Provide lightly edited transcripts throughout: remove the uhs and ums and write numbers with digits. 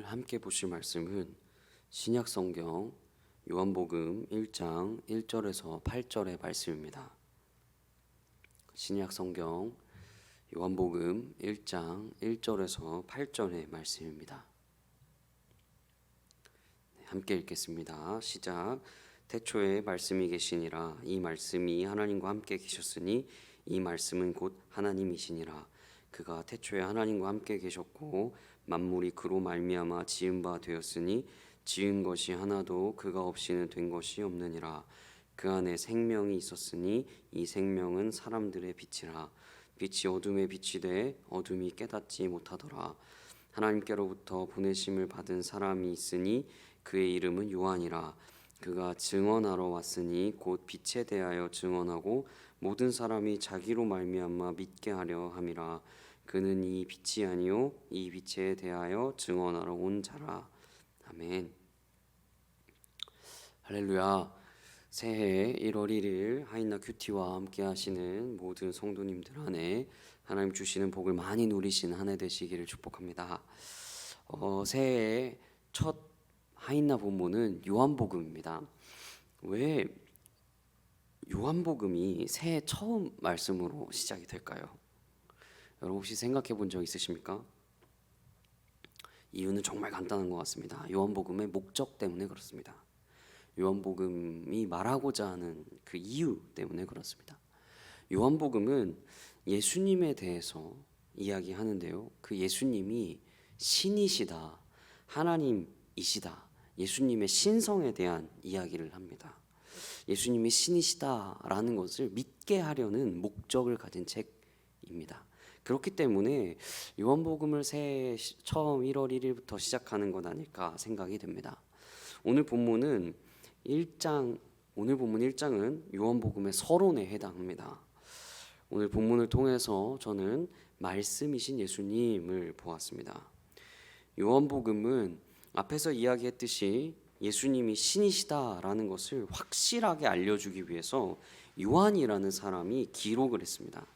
함께 보실 말씀은 신약성경 요한복음 1장 1절에서 8절의 말씀입니다. 신약성경 요한복음 1장 1절에서 8절의 말씀입니다. 함께 읽겠습니다. 시작. 태초에 말씀이 계시니라. 이 말씀이 하나님과 함께 계셨으니 이 말씀은 곧 하나님이시니라. 그가 태초에 하나님과 함께 계셨고 만물이 그로 말미암아 지은 바 되었으니 지은 것이 하나도 그가 없이는 된 것이 없느니라. 그 안에 생명이 있었으니 이 생명은 사람들의 빛이라. 빛이 어둠에 비치되 어둠이 깨닫지 못하더라. 하나님께로부터 보내심을 받은 사람이 있으니 그의 이름은 요한이라. 그가 증언하러 왔으니 곧 빛에 대하여 증언하고 모든 사람이 자기로 말미암아 믿게 하려 함이라. 그는 이 빛이 아니요 이 빛에 대하여 증언하러 온 자라. 아멘. 할렐루야. 새해 1월 1일 하이나 큐티와 함께 하시는 모든 성도님들 안에 하나님 주시는 복을 많이 누리시는 한 해 되시기를 축복합니다. 새해 첫 하이나 본문은 요한복음입니다. 왜 요한복음이 새해 처음 말씀으로 시작이 될까요? 여러분 혹시 생각해 본 적 있으십니까? 이유는 정말 간단한 것 같습니다. 요한복음의 목적 때문에 그렇습니다. 요한복음이 말하고자 하는 그 이유 때문에 그렇습니다. 요한복음은 예수님에 대해서 이야기하는데요. 그 예수님이 신이시다, 하나님이시다, 예수님의 신성에 대한 이야기를 합니다. 예수님이 신이시다라는 것을 믿게 하려는 목적을 가진 책입니다. 그렇기 때문에 요한복음을 새해 처음 1월 1일부터 시작하는 것 아닐까 생각이 됩니다. 오늘 본문 1장은 요한복음의 서론에 해당합니다. 오늘 본문을 통해서 저는 말씀이신 예수님을 보았습니다. 요한복음은 앞에서 이야기했듯이 예수님이 신이시다라는 것을 확실하게 알려주기 위해서 요한이라는 사람이 기록을 했습니다.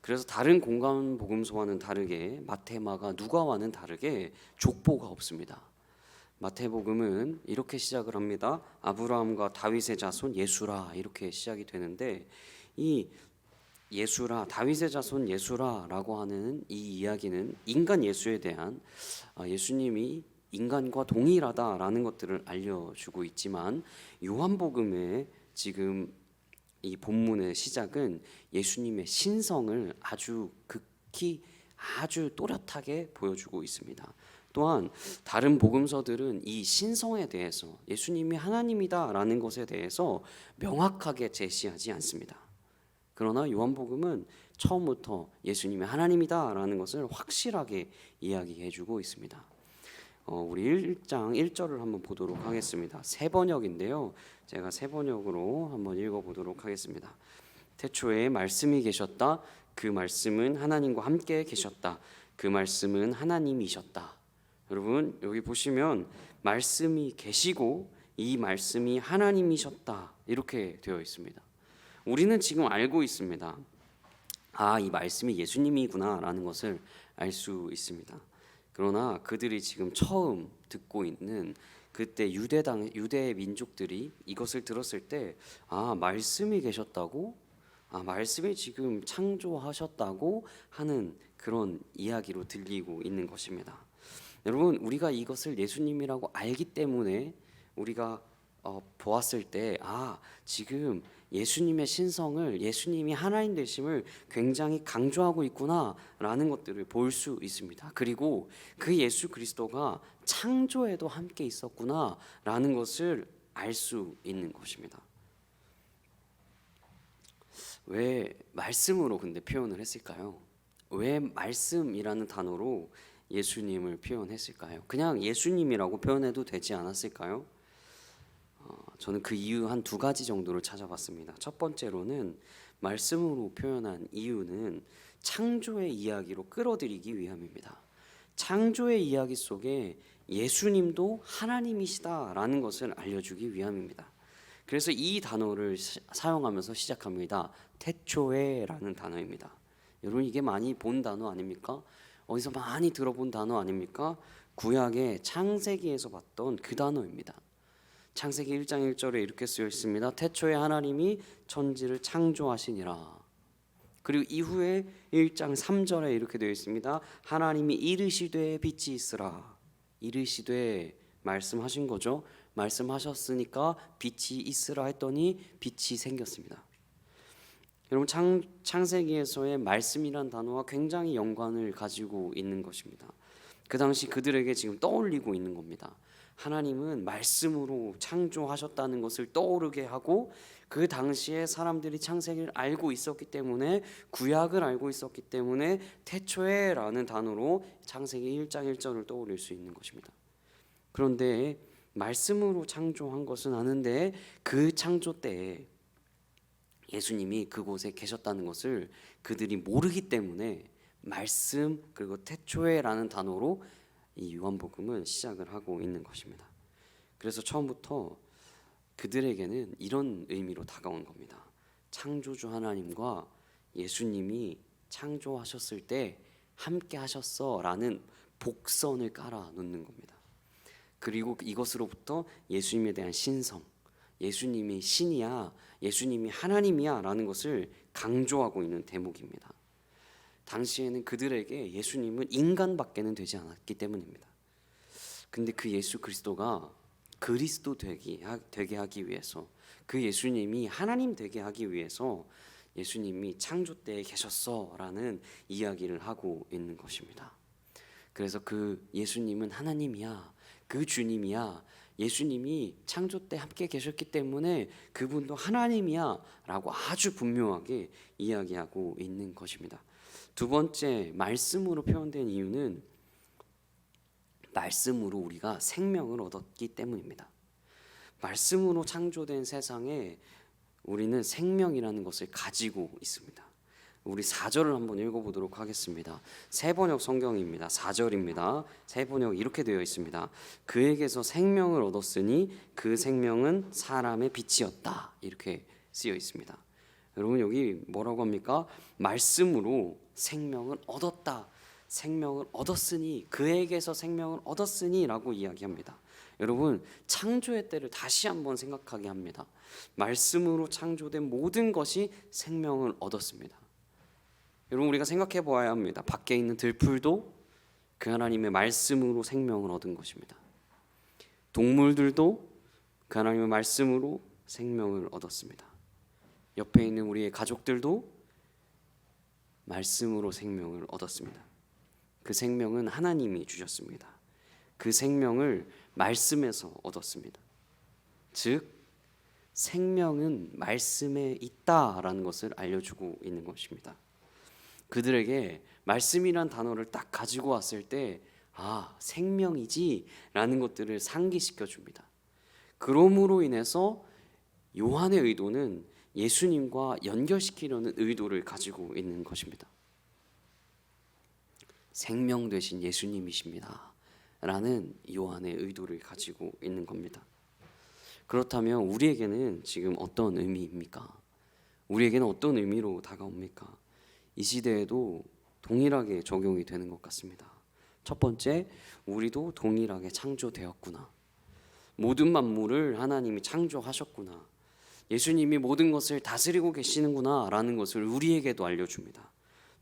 그래서 다른 공간 복음서와는 다르게 마태, 마가, 누가와는 다르게 족보가 없습니다. 마태복음은 이렇게 시작을 합니다. 아브라함과 다윗의 자손 예수라 이렇게 시작이 되는데 이 예수라, 다윗의 자손 예수라라고 하는 이 이야기는 인간 예수에 대한 예수님이 인간과 동일하다라는 것들을 알려주고 있지만 요한복음의 지금 이 본문의 시작은 예수님의 신성을 아주 극히 아주 또렷하게 보여주고 있습니다. 또한 다른 복음서들은 이 신성에 대해서 예수님이 하나님이다라는 것에 대해서 명확하게 제시하지 않습니다. 그러나 요한복음은 처음부터 예수님이 하나님이다라는 것을 확실하게 이야기해주고 있습니다. 우리 1장 1절을 한번 보도록 하겠습니다. 새 번역인데요. 제가 새 번역으로 한번 읽어보도록 하겠습니다. 태초에 말씀이 계셨다. 그 말씀은 하나님과 함께 계셨다. 그 말씀은 하나님이셨다. 여러분 여기 보시면 말씀이 계시고 이 말씀이 하나님이셨다 이렇게 되어 있습니다. 우리는 지금 알고 있습니다. 이 말씀이 예수님이구나 라는 것을 알 수 있습니다. 그러나 그들이 지금 처음 듣고 있는 그때 유대 민족들이 이것을 들었을 때 말씀이 계셨다고? 말씀이 지금 창조하셨다고 하는 그런 이야기로 들리고 있는 것입니다. 여러분 우리가 이것을 예수님이라고 알기 때문에 우리가 보았을 때 지금 예수님의 신성을 예수님이 하나님 되심을 굉장히 강조하고 있구나라는 것들을 볼 수 있습니다. 그리고 그 예수 그리스도가 창조에도 함께 있었구나라는 것을 알 수 있는 것입니다. 왜 말씀으로 근데 표현을 했을까요? 왜 말씀이라는 단어로 예수님을 표현했을까요? 그냥 예수님이라고 표현해도 되지 않았을까요? 저는 그 이유 한 두 가지 정도를 찾아봤습니다. 첫 번째로는 말씀으로 표현한 이유는 창조의 이야기로 끌어들이기 위함입니다. 창조의 이야기 속에 예수님도 하나님이시다라는 것을 알려주기 위함입니다. 그래서 이 단어를 사용하면서 시작합니다. 태초에라는 단어입니다. 여러분 이게 많이 본 단어 아닙니까? 어디서 많이 들어본 단어 아닙니까? 구약의 창세기에서 봤던 그 단어입니다. 창세기 1장 1절에 이렇게 쓰여 있습니다. 태초에 하나님이 천지를 창조하시니라. 그리고 이후에 1장 3절에 이렇게 되어 있습니다. 하나님이 이르시되 빛이 있으라. 이르시되 말씀하신 거죠. 말씀하셨으니까 빛이 있으라 했더니 빛이 생겼습니다. 여러분, 창세기에서의 말씀이란 단어와 굉장히 연관을 가지고 있는 것입니다. 그 당시 그들에게 지금 떠올리고 있는 겁니다. 하나님은 말씀으로 창조하셨다는 것을 떠오르게 하고, 그 당시에 사람들이 창세기를 알고 있었기 때문에, 구약을 알고 있었기 때문에 태초에라는 단어로 창세기 1장 1절을 떠올릴 수 있는 것입니다. 그런데 말씀으로 창조한 것은 아는데 그 창조 때에 예수님이 그곳에 계셨다는 것을 그들이 모르기 때문에 말씀 그리고 태초에라는 단어로 이 요한복음은 시작을 하고 있는 것입니다. 그래서 처음부터 그들에게는 이런 의미로 다가온 겁니다. 창조주 하나님과 예수님이 창조하셨을 때 함께 하셨어라는 복선을 깔아 놓는 겁니다. 그리고 이것으로부터 예수님에 대한 신성, 예수님이 신이야, 예수님이 하나님이야 라는 것을 강조하고 있는 대목입니다. 당시에는 그들에게 예수님은 인간밖에는 되지 않았기 때문입니다. 근데 그 예수 그리스도가 그리스도 되게 하기 위해서, 그 예수님이 하나님 되게 하기 위해서 예수님이 창조 때에 계셨어 라는 이야기를 하고 있는 것입니다. 그래서 그 예수님은 하나님이야, 그 주님이야, 예수님이 창조 때 함께 계셨기 때문에 그분도 하나님이야 라고 아주 분명하게 이야기하고 있는 것입니다. 두 번째, 말씀으로 표현된 이유는 말씀으로 우리가 생명을 얻었기 때문입니다. 말씀으로 창조된 세상에 우리는 생명이라는 것을 가지고 있습니다. 우리 4절을 한번 읽어보도록 하겠습니다. 새번역 성경입니다. 4절입니다. 새번역 이렇게 되어 있습니다. 그에게서 생명을 얻었으니 그 생명은 사람의 빛이었다. 이렇게 쓰여 있습니다. 여러분, 여기 뭐라고 합니까? 말씀으로 생명을 얻었다, 생명을 얻었으니, 그에게서 생명을 얻었으니 라고 이야기합니다. 여러분, 창조의 때를 다시 한번 생각하게 합니다. 말씀으로 창조된 모든 것이 생명을 얻었습니다. 여러분, 우리가 생각해 보아야 합니다. 밖에 있는 들풀도 그 하나님의 말씀으로 생명을 얻은 것입니다. 동물들도 그 하나님의 말씀으로 생명을 얻었습니다. 옆에 있는 우리의 가족들도 말씀으로 생명을 얻었습니다. 그 생명은 하나님이 주셨습니다. 그 생명을 말씀에서 얻었습니다. 즉, 생명은 말씀에 있다라는 것을 알려주고 있는 것입니다. 그들에게 말씀이란 단어를 딱 가지고 왔을 때, 아, 생명이지 라는 것들을 상기시켜 줍니다. 그러므로 인해서 요한의 의도는 예수님과 연결시키려는 의도를 가지고 있는 것입니다. 생명 되신 예수님이십니다 라는 요한의 의도를 가지고 있는 겁니다. 그렇다면 우리에게는 지금 어떤 의미입니까? 우리에게는 어떤 의미로 다가옵니까? 이 시대에도 동일하게 적용이 되는 것 같습니다. 첫 번째, 우리도 동일하게 창조되었구나. 모든 만물을 하나님이 창조하셨구나. 예수님이 모든 것을 다스리고 계시는구나 라는 것을 우리에게도 알려줍니다.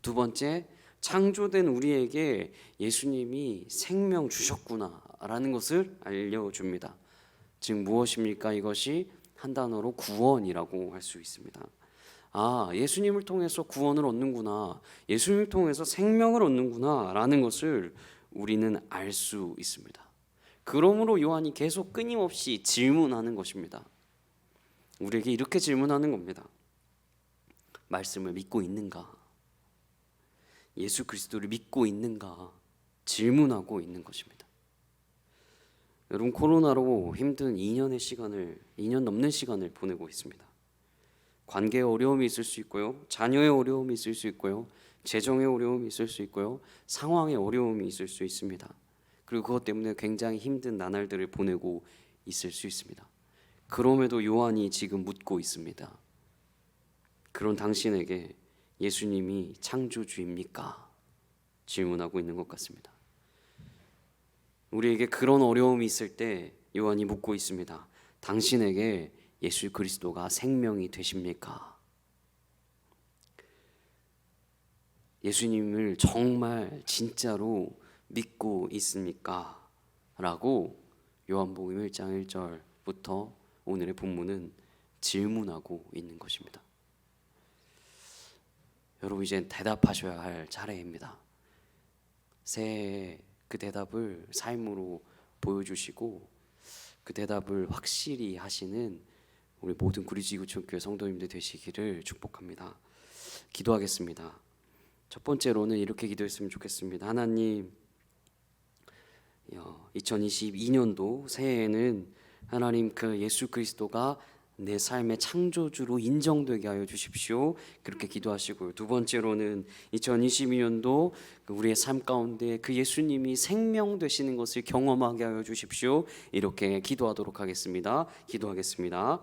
두 번째, 창조된 우리에게 예수님이 생명 주셨구나 라는 것을 알려줍니다. 즉 무엇입니까? 이것이 한 단어로 구원이라고 할 수 있습니다. 아, 예수님을 통해서 구원을 얻는구나, 예수님을 통해서 생명을 얻는구나 라는 것을 우리는 알 수 있습니다. 그러므로 요한이 계속 끊임없이 질문하는 것입니다. 우리에게 이렇게 질문하는 겁니다. 말씀을 믿고 있는가? 예수 그리스도를 믿고 있는가? 질문하고 있는 것입니다. 여러분, 코로나로 힘든 2년 넘는 시간을 보내고 있습니다. 관계에 어려움이 있을 수 있고요, 자녀의 어려움이 있을 수 있고요, 재정의 어려움이 있을 수 있고요, 상황의 어려움이 있을 수 있습니다. 그리고 그것 때문에 굉장히 힘든 나날들을 보내고 있을 수 있습니다. 그럼에도 요한이 지금 묻고 있습니다. 그런 당신에게 예수님이 창조주입니까? 질문하고 있는 것 같습니다. 우리에게 그런 어려움이 있을 때 요한이 묻고 있습니다. 당신에게 예수 그리스도가 생명이 되십니까? 예수님을 정말 진짜로 믿고 있습니까? 라고 요한복음 1장 1절부터 오늘의 본문은 질문하고 있는 것입니다. 여러분, 이젠 대답하셔야 할 차례입니다. 새해에 그 대답을 삶으로 보여주시고 그 대답을 확실히 하시는 우리 모든 구리지구촌교회 성도님들 되시기를 축복합니다. 기도하겠습니다. 첫 번째로는 이렇게 기도했으면 좋겠습니다. 하나님, 2022년도 새해에는 하나님 그 예수 그리스도가 내 삶의 창조주로 인정되게 하여 주십시오. 그렇게 기도하시고요. 두 번째로는 2022년도 우리의 삶 가운데 그 예수님이 생명 되시는 것을 경험하게 하여 주십시오. 이렇게 기도하도록 하겠습니다. 기도하겠습니다.